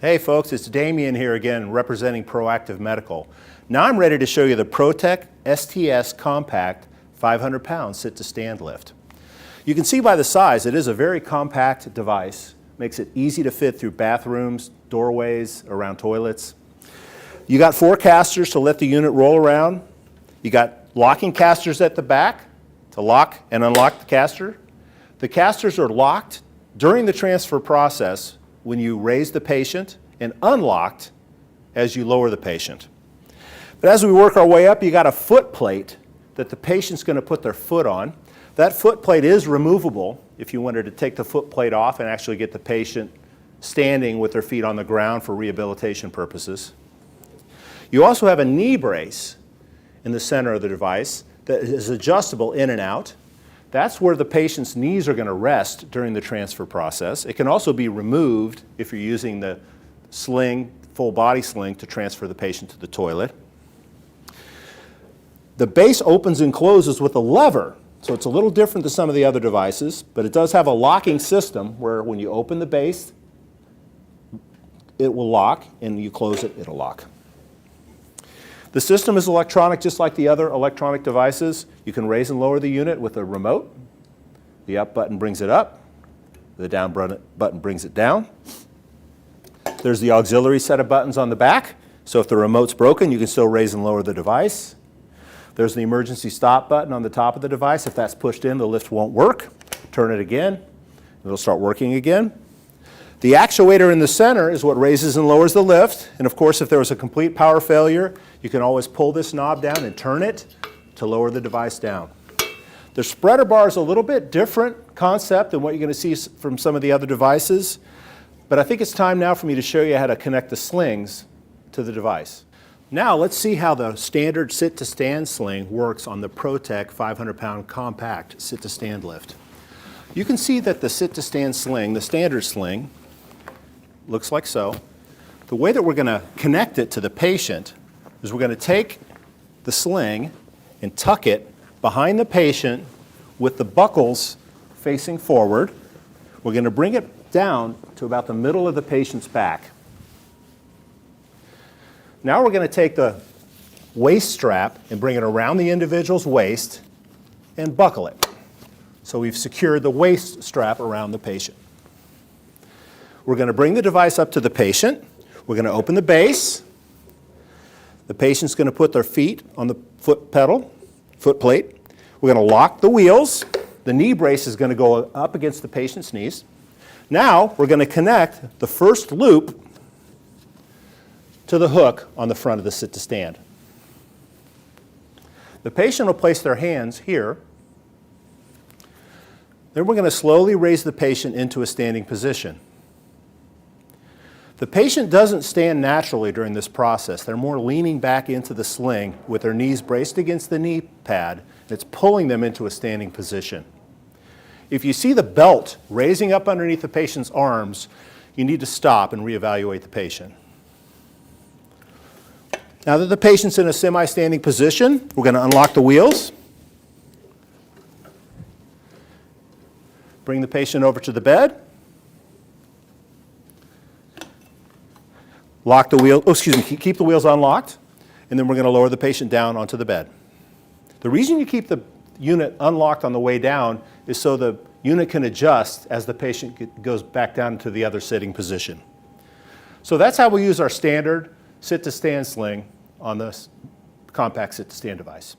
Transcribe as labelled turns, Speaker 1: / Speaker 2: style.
Speaker 1: Hey folks, it's Damien here again representing Proactive Medical. Now I'm ready to show you the Pro-Tech STS Compact 500 pound sit to stand lift. You can see by the size it is a very compact device. Makes it easy to fit through bathrooms, doorways, around toilets. You got 4 casters to let the unit roll around. You got locking casters at the back to lock and unlock the caster. The casters are locked during the transfer process when you raise the patient and unlocked as you lower the patient. But as we work our way up, you got a foot plate that the patient's going to put their foot on. That foot plate is removable if you wanted to take the foot plate off and actually get the patient standing with their feet on the ground for rehabilitation purposes. You also have a knee brace in the center of the device that is adjustable in and out. That's where the patient's knees are going to rest during the transfer process. It can also be removed if you're using the sling, full body sling, to transfer the patient to the toilet. The base opens and closes with a lever, so it's a little different than some of the other devices, but it does have a locking system where when you open the base, it will lock, and you close it, it'll lock. The system is electronic just like the other electronic devices. You can raise and lower the unit with a remote. The up button brings it up. The down button brings it down. There's the auxiliary set of buttons on the back, so if the remote's broken, you can still raise and lower the device. There's the emergency stop button on the top of the device. If that's pushed in, the lift won't work. Turn it again, it'll start working again. The actuator in the center is what raises and lowers the lift, and of course if there was a complete power failure, you can always pull this knob down and turn it to lower the device down. The spreader bar is a little bit different concept than what you're going to see from some of the other devices, but I think it's time now for me to show you how to connect the slings to the device. Now let's see how the standard sit-to-stand sling works on the Pro-Tech 500 pound compact sit-to-stand lift. You can see that the sit-to-stand sling, the standard sling, looks like so. The way that we're going to connect it to the patient is we're going to take the sling and tuck it behind the patient with the buckles facing forward. We're going to bring it down to about the middle of the patient's back. Now we're going to take the waist strap and bring it around the individual's waist and buckle it. So we've secured the waist strap around the patient. We're going to bring the device up to the patient. We're going to open the base. The patient's going to put their feet on the foot plate. We're going to lock the wheels. The knee brace is going to go up against the patient's knees. Now we're going to connect the first loop to the hook on the front of the sit-to-stand. The patient will place their hands here. Then we're going to slowly raise the patient into a standing position. The patient doesn't stand naturally during this process. They're more leaning back into the sling with their knees braced against the knee pad. It's pulling them into a standing position. If you see the belt raising up underneath the patient's arms, you need to stop and reevaluate the patient. Now that the patient's in a semi-standing position, we're going to unlock the wheels. Bring the patient over to the bed. Lock the wheel, keep the wheels unlocked, and then we're going to lower the patient down onto the bed. The reason you keep the unit unlocked on the way down is so the unit can adjust as the patient goes back down to the other sitting position. So that's how we use our standard sit-to-stand sling on the compact sit-to-stand device.